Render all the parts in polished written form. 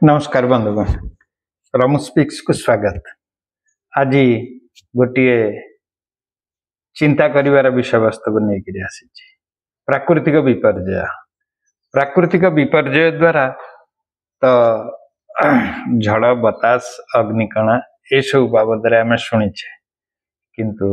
नमस्कार बंधुगण रमु स्पीक्स को स्वागत। आज गोटे चिंता करिवार विषय वस्तु को लेकर आसी प्राकृतिक विपर्यय। प्राकृतिक विपर्यय द्वारा तो झड़ बतास अग्निकणा ये सब बाबद आम शुणीचे किंतु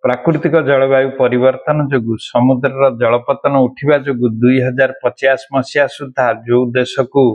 प्राकृतिक जलवायु परिवर्तन जो समुद्र जलपतन उठा जो 2050 मसीहा सुधा जो देश को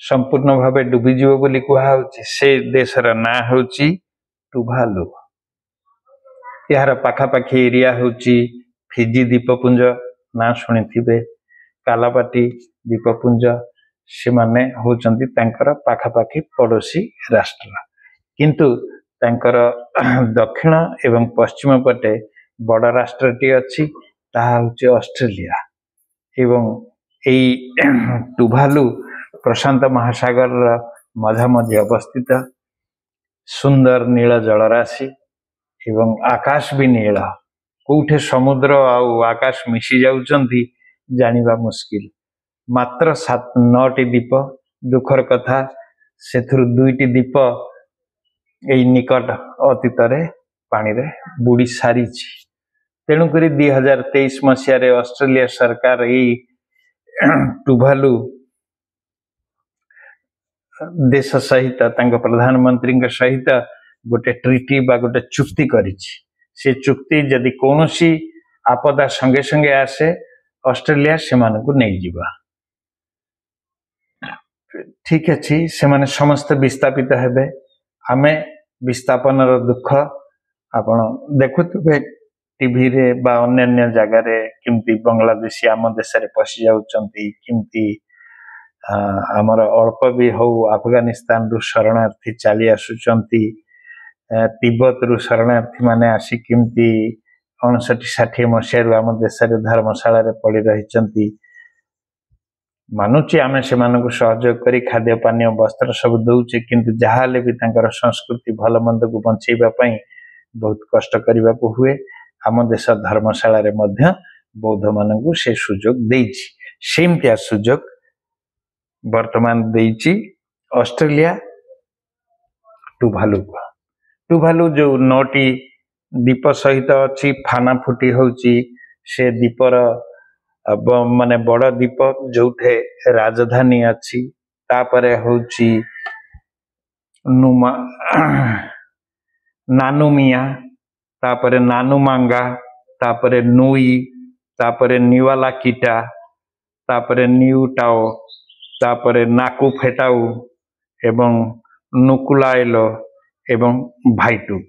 संपूर्ण भाव डूबीज बोली कहुच्छे से देशर ना हूँ टुभालु। यार पाखापाखी एरिया हूँ फिजी द्वीपपुंज ना शुणी कालापाटी द्वीपपुंज से माने होचंती तांकर पाखापाखी पड़ोसी राष्ट्र किंतु तांकर दक्षिण एवं पश्चिम पटे बड़ राष्ट्रटी अच्छी ताहा होची ऑस्ट्रेलिया एवं यही टुभालु प्रशांत महासागर मझामझी अवस्थित सुंदर नील जलराशि एवं आकाश भी नील कोठे समुद्र आकाश मिसी जाउचंती जानिबा मुश्किल। मात्र 9टी द्वीप दुखर कथा से 2टी द्वीप यही निकट अतीत पानी रे बुड़ी सारी। तेणुक 2023 मसीह ऑस्ट्रेलिया सरकार यही टुभालु देश सहित प्रधानमंत्री सहित गोटे ट्रिटी बा गोटे चुक्ति करिछि। से चुक्ति यदि कौनसी आपदा संगे संगे आसे ऑस्ट्रेलिया से मानकु नहीं जीवा ठीक अच्छी से माने समस्त विस्थापित हेबे। आमे विस्थापन दुख आपण देखुवे टीवी रे बा अन्य जगार किमती बांग्लादेशी आम देश में पशि जाउचंती किमती आमर अल्प भी हो अफगानिस्तान रु शरणार्थी चली आसुचंती तिब्बत रु शरणार्थी माने आसी किमती 59-60 मसीह आम देश धर्मशाला पड़ी रही मानुची आमे से मानक सहयोग करी खाद्य पानी वस्त्र सब दौचे किंतु जहाले भी तांकर संस्कृति भल मंद को बंचेबा पई बहुत कष्ट करबा को हुए। आम देश धर्मशाला रे मध्य बौद्ध मानक से सुजोग देइछि सेमतिया सुजोग वर्तमान देइछि ऑस्ट्रेलिया टुभालु जो 9टी द्वीप सहित अच्छी फानाफुटी होची से द्वीपर माने बड़ द्वीप जो राजधानी अच्छी तापरे होची नानुमिया तापरे नानुमांगा तापरे नुई तापरे निवालाकिटा तापरे न्यूटाओ तापरे नाकुफेटाउ एवं नुकुलाइलो एवं भाइटुप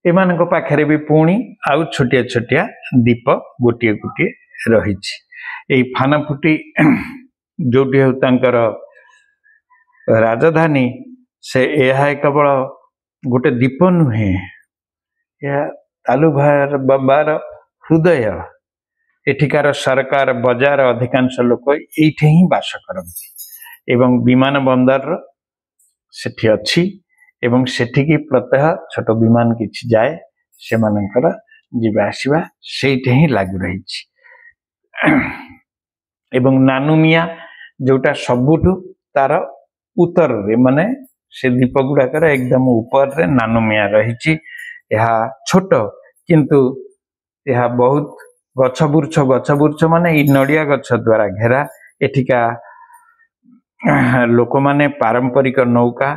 एमान पाखे भी पुणी आउ छोटिया छोटिया द्वीप गोटे गोटे रही। फानाफुटी जोटी तांकर राजधानी से यह केवल गोटे द्वीप नुहे यह तालुभार बाबार हृदय। एठिकार सरकार बजार अधिकांश लोक एठे ही बास करती एवं विमान बंदर सेठी अच्छी एवं सेठिकी प्रत्यह छोट विमान किछि जाए से मानकर जीवा आसीबा सेठे ही लागू रही। एवं नानुमिया जोटा सबुठु तार उत्तर रे माने से द्वीप गुड़ाकर एकदम ऊपर रे नानुमिया रही। यह छोट किंतु यह बहुत गछ बुर्छ माने ई नड़िया गछ द्वारा घेरा। एठिका लोक माने पारंपरिक नौका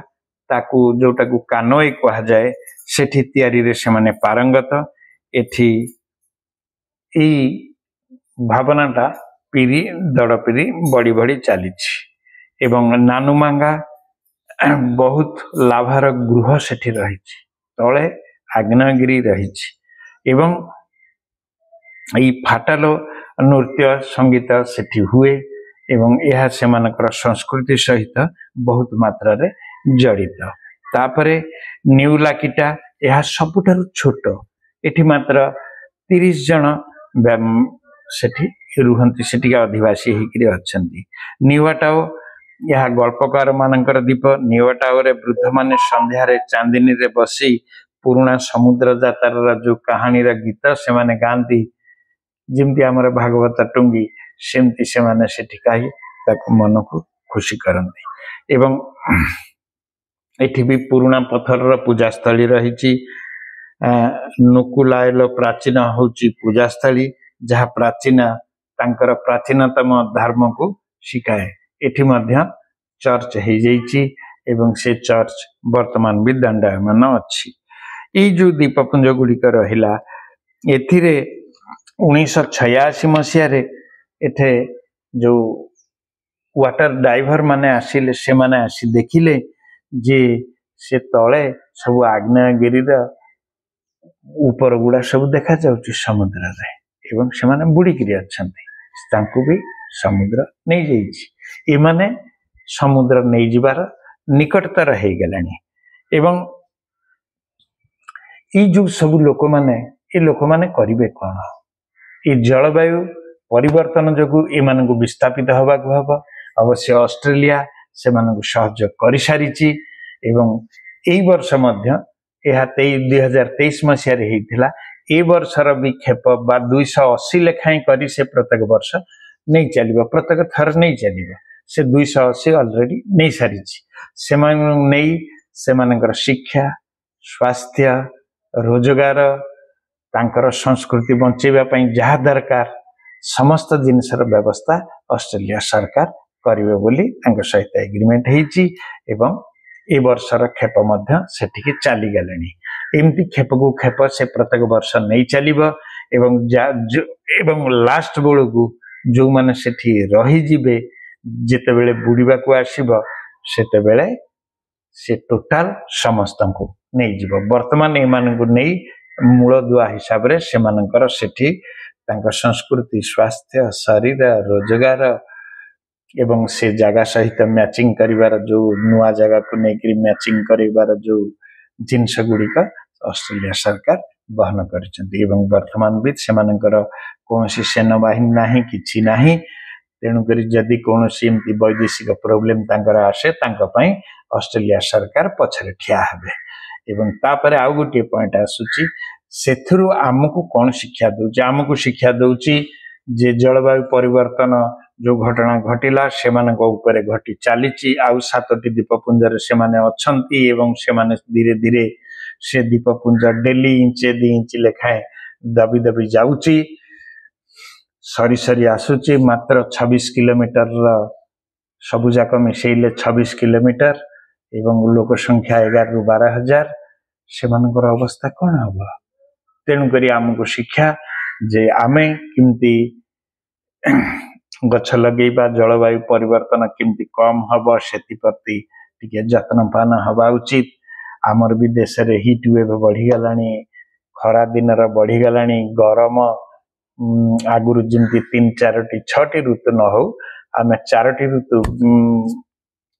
ताकू जोटा को कानोई कहा जाए सेठी तैयारी रे से माने पारंगत। एठी ई भावनाटा पीढ़ी दड़ पीढ़ी बड़ी बड़ी चली एवं नानुमांगा बहुत लाभार गृह सेठी रही तले आग्नेयगिरी रही एवं ई फाटालो नृत्य संगीत सेठी हुए एवं यह से मानकर संस्कृति सहित बहुत मात्रा रे जड़ित। तापरे न्यूलाकिटा यह सबुठारु छोट एठी मात्र 30 जन सेठी रुहंती सेठी आदिवासी हिकरी अछंती। न्यूटाओ यह गल्पकार मानकर द्वीप। न्यूटाओ रे वृद्ध माने संध्या रे चांदनी रे बसी पुराना समुद्र यात्रार जो कहानी रा गीत से माने गांधी जिमती आमर भागवत टुंगी सेमती से माने सेठी कही ताको मन को खुशी करती एवं एठी भी पुराना पत्थर पूजास्थली रही नुकुलायल प्राचीन होची पूजास्थली जहाँ प्राचीन तांकर प्राचीनतम धर्म को शिखाए एठी मध्य चर्च हो जाइए एवं से चर्च वर्तमान भी दंडायमान अच्छी ये जो दीपपुंज गुड़िक रहा एथिरे 1986 मसीह एठे जो वाटर डाइवर माने आसिले से माने आसी देखिले जे से तले सब आग्नेयगिरी ऊपर गुड़ा सब देखा जाउची समुद्र रे एवं से माने बुड़ीकिरी अछंती तांकु भी समुद्र नहीं जाइछि ए माने समुद्र नहीं जिबार निकटतर हो गलानी एवं ये जो सब लोक माने ये लोक माने करिवे कोन ये जलवायु परिवर्तन जो एमान को विस्थापित हवा को हब अवश्य ऑस्ट्रेलिया से मानक सहयोग कर सारी एवं यही वर्ष मध्य यह 2023 मसीह होता ए वर्षर भी खेप बा 280 लेखाएं करी से प्रत्येक वर्ष नहीं चलो प्रत्येक थर नहीं चलो से 280 ऑलरेडी नहीं सारी से नहीं शिक्षा स्वास्थ्य रोजगार तांकर संस्कृति बंचेबा पई जहा दरकार समस्त जिनसर व्यवस्था ऑस्ट्रेलिया सरकार करिवे बोली तांकर सहित एग्रीमेंट हेची एवं ए वर्षर खेप मध्य सेठिके चली गलेनी एमती खेप को खेप से प्रत्येक वर्ष नहीं चलिबो एवं लास्ट बेल को जो माने सेठी रही जिबे जेते बेले बुडीबा को आसीबो सेते बेले से टोटाल समस्त को नहीं जीव वर्तमान एमान को नहीं मूल दुआ हिसाब रे से मानकर सेठी तांका संस्कृति स्वास्थ्य शरीर रोजगार एवं से जगह सहित मैचिंग करिवार जो नुआ जगह को लेकर मैचिंग करिवार जो जिनस गुड़िक ऑस्ट्रेलिया सरकार बहन करिसेंती एवं वर्तमान भी से मानकर कोनोसी सेनाबाहिनी नाही किछि नाही तेणुक जदि कौन एमती वैदेशिक प्रोब्लेम तांकर आसे तांका पई ऑस्ट्रेलिया सरकार पछरे ठिया हेबे एवं तापर आउ गोटे पॉइंट आसुची सेथुरु आमको कौन शिक्षा दउची आमको शिक्षा दउची जे जलवायु परिवर्तन जो घटना घटिला से ऊपर घटी चली आउ 7टी द्वीपपुंज से अच्छी एवं से धीरे धीरे से द्वीपपुंज डेली इंचे 2 इंच लेखाएं दबी दबी जाउची सरी सरी आसुची मात्र 26 किलोमीटर सबुजाक मिसेले 26 किलोमीटर एवं लोक संख्या 11 ରୁ 12 हजार से अवस्था कौन हम तेणुक आमको शिक्षा जे आमे किमती गछ लगेबा जलवायु परिवर्तन किमती कम हम से टिके जत्नपान हवा उचित आमर भी देश रे हीट वेव बढ़ीगलानी खरा दिन बढ़ीगलानी गरम आगुरु जमती 3 4टी 6टी ऋतु न हो आम 4टी ऋतु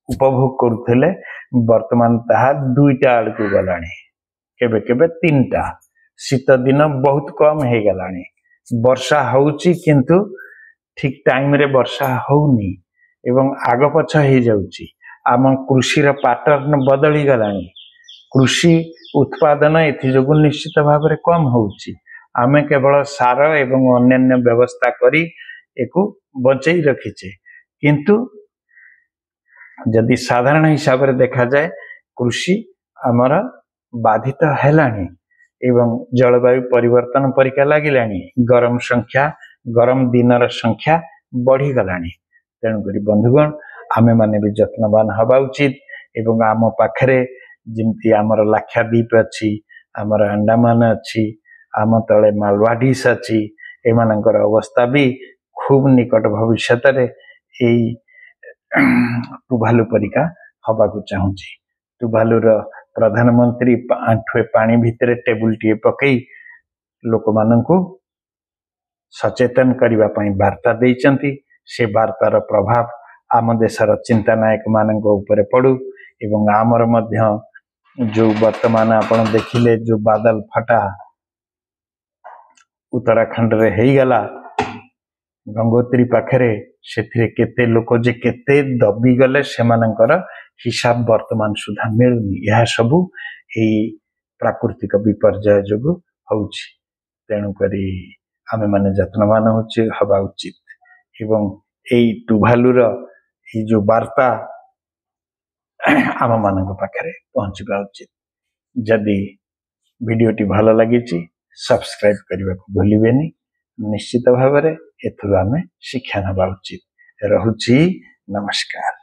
उपभोग करुले वर्तमान ताहा 2टा आड़कू गलानी केबे केबे 3टा शीत दिन बहुत कम हो गलानी वर्षा होउची किंतु ठीक टाइम रे वर्षा होउनी एवं आग पछ हो जाउची आम कृषि पैटर्न बदली गलानी कृषि उत्पादन एथि जोगु निश्चित भाव में कम होउची आमे केवल सार एवं अन्य व्यवस्था करी एको बचई रखीचे किंतु जदि साधारण हिसाब रे देखा जाए कृषि आमर बाधित हेलानी एवं जलवायु परिवर्तन परिका लागिलानी गरम संख्या गरम दिनर संख्या बढ़ी गलानी तेणुक बंधुगण आमे माने भी जत्नवान हवा उचित एवं आम पाखरे जिमती आमर लाक्षाद्वीप अच्छी आमर अंडमान अच्छी आम तले मालवाडीस अच्छी एमानंकर अवस्था भी खूब निकट भविष्य रे एई टुभालु परिका हवा को चाहूँगी टुभालुर प्रधानमंत्री आंठुए पानी भितर टेबुल टीए पकई लोक माननकु सचेतन करबा पई वार्ता देइचंती से वार्तार प्रभाव आम देशर चिंता नायक मानक ऊपर पड़ू एवं आमर मध्य जो वर्तमान आपण देखिले जो बादल फटा उत्तराखंड रे हेई गला गंगोत्री पाखरे से केते लोक जे केते दबी गले सेमानंकर हिसाब वर्तमान सुधा मिलुनी यह सबु एई प्राकृतिक विपर्यय जोगु होउची तेणु करी आमे माने जत्नवान होचे हवा उचित एवं एई टुभालुर ये जो वार्ता आम मान पाखे पहुंचवा उचित। जदि वीडियोटी भल लगी सब्सक्राइब करने को भूलिबेनी। निश्चित भाव में एथुरु आमे शिक्षा नवा उचित। रहुची नमस्कार।